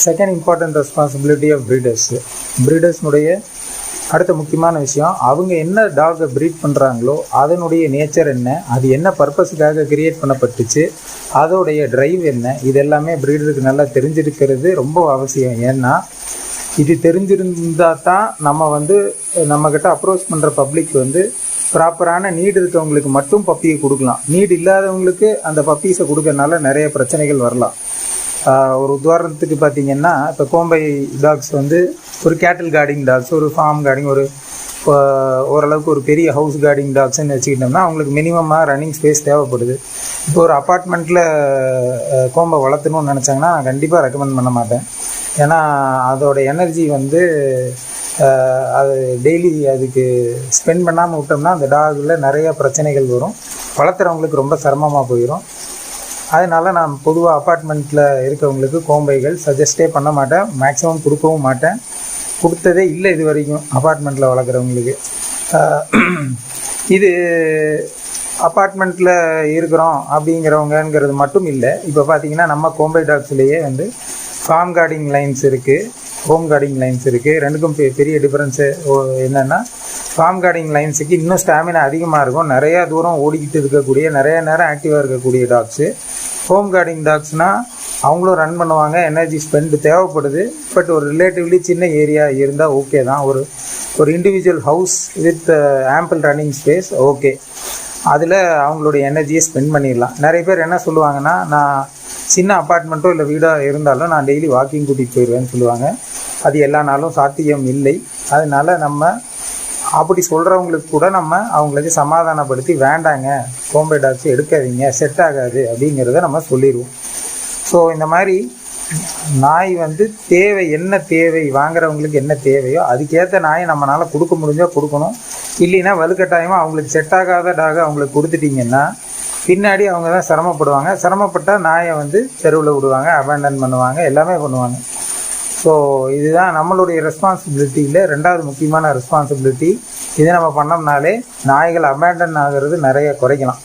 Second important responsibility of ப்ரீடர்ஸ்னுடைய அடுத்த முக்கியமான விஷயம், அவங்க என்ன டாகை ப்ரீட் பண்ணுறாங்களோ அதனுடைய நேச்சர் என்ன, அது என்ன பர்பஸுக்காக கிரியேட் பண்ணப்பட்டுச்சு, அதோடைய ட்ரைவ் என்ன, இது எல்லாமே ப்ரீடருக்கு நல்லா தெரிஞ்சிருக்கிறது ரொம்ப அவசியம். ஏன்னா இது தெரிஞ்சிருந்தால் தான் நம்மக்கிட்ட அப்ரோச் பண்ணுற பப்ளிக் ப்ராப்பரான நீடு இருக்கவங்களுக்கு மட்டும் பப்பியை கொடுக்கலாம். நீடு இல்லாதவங்களுக்கு அந்த பப்பீஸை கொடுக்கறனால நிறைய பிரச்சனைகள் வரலாம். ஒரு உதாரணத்துக்கு பார்த்திங்கன்னா, இப்போ கோம்பை டாக்ஸ் ஒரு கேட்டில் கார்டிங் டாக்ஸ், ஒரு ஃபார்ம் கார்டிங், ஓரளவுக்கு ஒரு பெரிய ஹவுஸ் கார்டிங் டாக்ஸ்ன்னு வச்சுக்கிட்டோம்னா அவங்களுக்கு மினிமமாக ரன்னிங் ஸ்பேஸ் தேவைப்படுது. இப்போ ஒரு அப்பார்ட்மெண்ட்டில் கோம்பை வளர்த்தணும்னு நினச்சாங்கன்னா நான் கண்டிப்பாக ரெக்கமெண்ட் பண்ண மாட்டேன். ஏன்னா அதோட எனர்ஜி அது டெய்லி அதுக்கு ஸ்பெண்ட் பண்ணாமல் விட்டோம்னா அந்த டாகில் நிறைய பிரச்சனைகள் வரும், வளர்த்துறவங்களுக்கு ரொம்ப சிரமமாக போயிடும். அதனால் நான் பொதுவாக அப்பார்ட்மெண்ட்டில் இருக்கவங்களுக்கு கோம்பைகள் சஜஸ்டே பண்ண மாட்டேன், மேக்ஸிமம் கொடுக்கவும் மாட்டேன், கொடுத்ததே இல்லை இது வரைக்கும் அப்பார்ட்மெண்ட்டில் வளர்க்குறவங்களுக்கு. இது அப்பார்ட்மெண்ட்டில் இருக்கிறோம் அப்படிங்கிறவங்கிறது மட்டும் இல்லை. இப்போ பார்த்திங்கன்னா நம்ம கோம்பை டாக்ஸ்லேயே ஃபார்ம் கார்டிங் லைன்ஸ் இருக்குது, ஹோம் கார்டிங் லைன்ஸ் இருக்குது. ரெண்டுக்கும் பெரிய டிஃப்ரென்ஸு என்னென்னா, ஃபார்ம் கார்டிங் லைன்ஸுக்கு இன்னும் ஸ்டாமினா அதிகமாக இருக்கும், நிறையா தூரம் ஓடிக்கிட்டு இருக்கக்கூடிய, நிறைய நேரம் ஆக்டிவாக இருக்கக்கூடிய டாக்ஸு. ஹோம் கார்டிங் டாக்ஸ்னால் அவங்களும் ரன் பண்ணுவாங்க, எனர்ஜி ஸ்பெண்ட் தேவைப்படுது, பட் ஒரு ரிலேட்டிவ்லி சின்ன ஏரியா இருந்தால் ஓகே தான். ஒரு individual house with ample running space okay, அதில் அவங்களுடைய எனர்ஜியை ஸ்பெண்ட் பண்ணிடலாம். நிறைய பேர் என்ன சொல்லுவாங்கன்னா, நான் சின்ன அப்பார்ட்மெண்ட்டோ இல்லை வீடாக இருந்தாலும் நான் டெய்லி வாக்கிங் கூட்டிகிட்டு போயிடுவேன்னு சொல்லுவாங்க. அது எல்லா நாளும் சாத்தியம் இல்லை. அதனால் நம்ம அப்படி சொல்கிறவங்களுக்கு கூட நம்ம அவங்களுக்கு சமாதானப்படுத்தி, வேண்டாங்க கோம்பை டாக்ஸ் எடுக்காதீங்க, செட் ஆகாது அப்படிங்கிறத நம்ம சொல்லிடுவோம். ஸோ இந்த மாதிரி நாய் தேவை, என்ன தேவை, வாங்குறவங்களுக்கு என்ன தேவையோ அதுக்கேற்ற நாயை நம்மளால் கொடுக்க முடிஞ்சால் கொடுக்கணும். இல்லைன்னா வலுக்கட்டாயமாக அவங்களுக்கு செட் ஆகாத டாகை அவங்களுக்கு கொடுத்துட்டிங்கன்னா பின்னாடி அவங்க தான் சிரமப்படுவாங்க. சிரமப்பட்டால் நாயை தெருவில் விடுவாங்க, அபேண்டன் பண்ணுவாங்க, எல்லாமே பண்ணுவாங்க. ஸோ இதுதான் நம்மளுடைய ரெஸ்பான்சிபிலிட்டியில் ரெண்டாவது முக்கியமான ரெஸ்பான்சிபிலிட்டி. இதை நம்ம பண்ணோம்னாலே நாய்கள் அபேண்டன் ஆகிறது நிறைய குறைக்கலாம்.